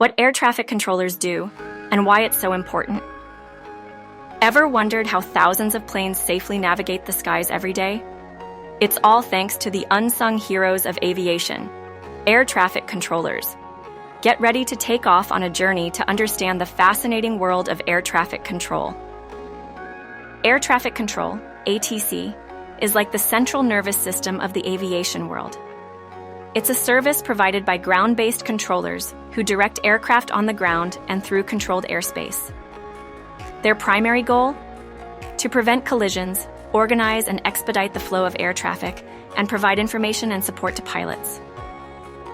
what air traffic controllers do, and why it's so important. Ever wondered how thousands of planes safely navigate the skies every day? It's all thanks to the unsung heroes of aviation, air traffic controllers. Get ready to take off on a journey to understand the fascinating world of air traffic control. Air traffic control, ATC, is like the central nervous system of the aviation world. It's a service provided by ground-based controllers who direct aircraft on the ground and through controlled airspace. Their primary goal? To prevent collisions, organize and expedite the flow of air traffic, and provide information and support to pilots.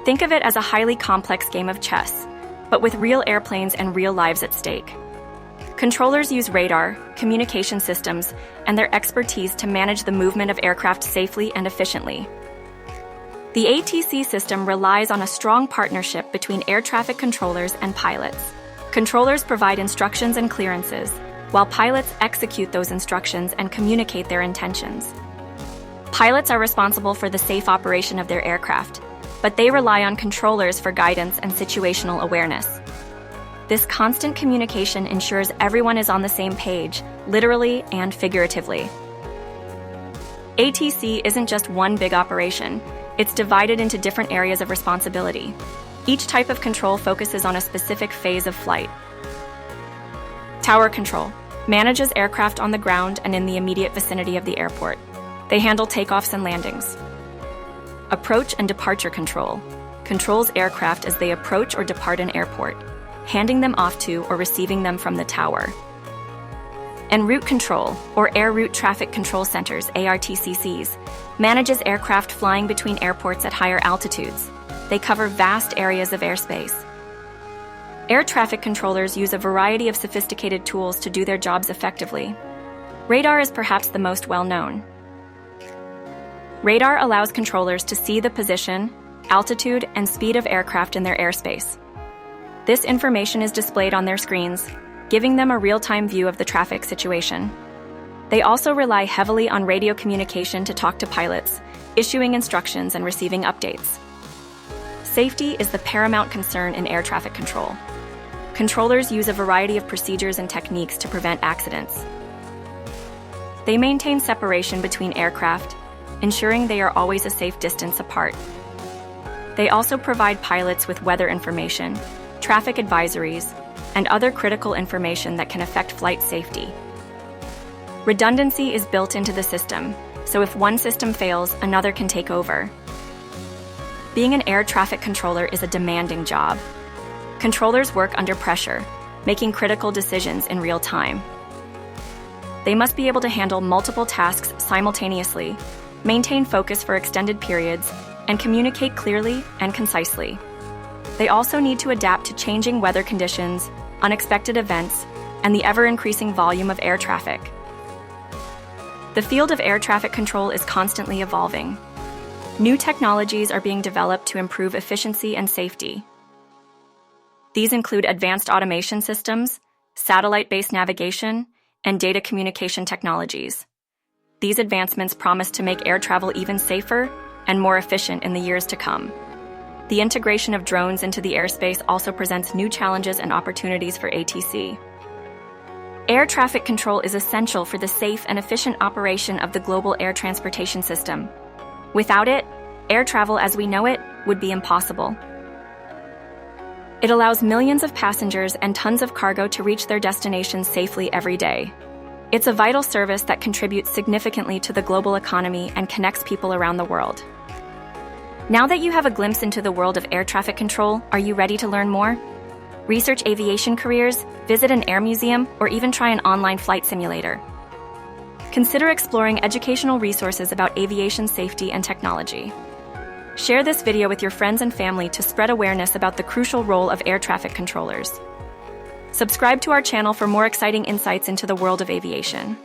Think of it as a highly complex game of chess, but with real airplanes and real lives at stake. Controllers use radar, communication systems, and their expertise to manage the movement of aircraft safely and efficiently. The ATC system relies on a strong partnership between air traffic controllers and pilots. Controllers provide instructions and clearances, while pilots execute those instructions and communicate their intentions. Pilots are responsible for the safe operation of their aircraft, but they rely on controllers for guidance and situational awareness. This constant communication ensures everyone is on the same page, literally and figuratively. ATC isn't just one big operation, it's divided into different areas of responsibility. Each type of control focuses on a specific phase of flight. Tower control manages aircraft on the ground and in the immediate vicinity of the airport. They handle takeoffs and landings. Approach and departure control controls aircraft as they approach or depart an airport, handing them off to or receiving them from the tower. En route control, or Air Route Traffic Control Centers, ARTCCs, manages aircraft flying between airports at higher altitudes. They cover vast areas of airspace. Air traffic controllers use a variety of sophisticated tools to do their jobs effectively. Radar is perhaps the most well-known. Radar allows controllers to see the position, altitude, and speed of aircraft in their airspace. This information is displayed on their screens, giving them a real-time view of the traffic situation. They also rely heavily on radio communication to talk to pilots, issuing instructions and receiving updates. Safety is the paramount concern in air traffic control. Controllers use a variety of procedures and techniques to prevent accidents. They maintain separation between aircraft, ensuring they are always a safe distance apart. They also provide pilots with weather information, traffic advisories, and other critical information that can affect flight safety. Redundancy is built into the system, so if one system fails, another can take over. Being an air traffic controller is a demanding job. Controllers work under pressure, making critical decisions in real time. They must be able to handle multiple tasks simultaneously, maintain focus for extended periods, and communicate clearly and concisely. They also need to adapt to changing weather conditions, unexpected events, and the ever-increasing volume of air traffic. The field of air traffic control is constantly evolving. New technologies are being developed to improve efficiency and safety. These include advanced automation systems, satellite-based navigation, and data communication technologies. These advancements promise to make air travel even safer and more efficient in the years to come. The integration of drones into the airspace also presents new challenges and opportunities for ATC. Air traffic control is essential for the safe and efficient operation of the global air transportation system. Without it, air travel as we know it would be impossible. It allows millions of passengers and tons of cargo to reach their destinations safely every day. It's a vital service that contributes significantly to the global economy and connects people around the world. Now that you have a glimpse into the world of air traffic control, are you ready to learn more? Research aviation careers, visit an air museum, or even try an online flight simulator. Consider exploring educational resources about aviation safety and technology. Share this video with your friends and family to spread awareness about the crucial role of air traffic controllers. Subscribe to our channel for more exciting insights into the world of aviation.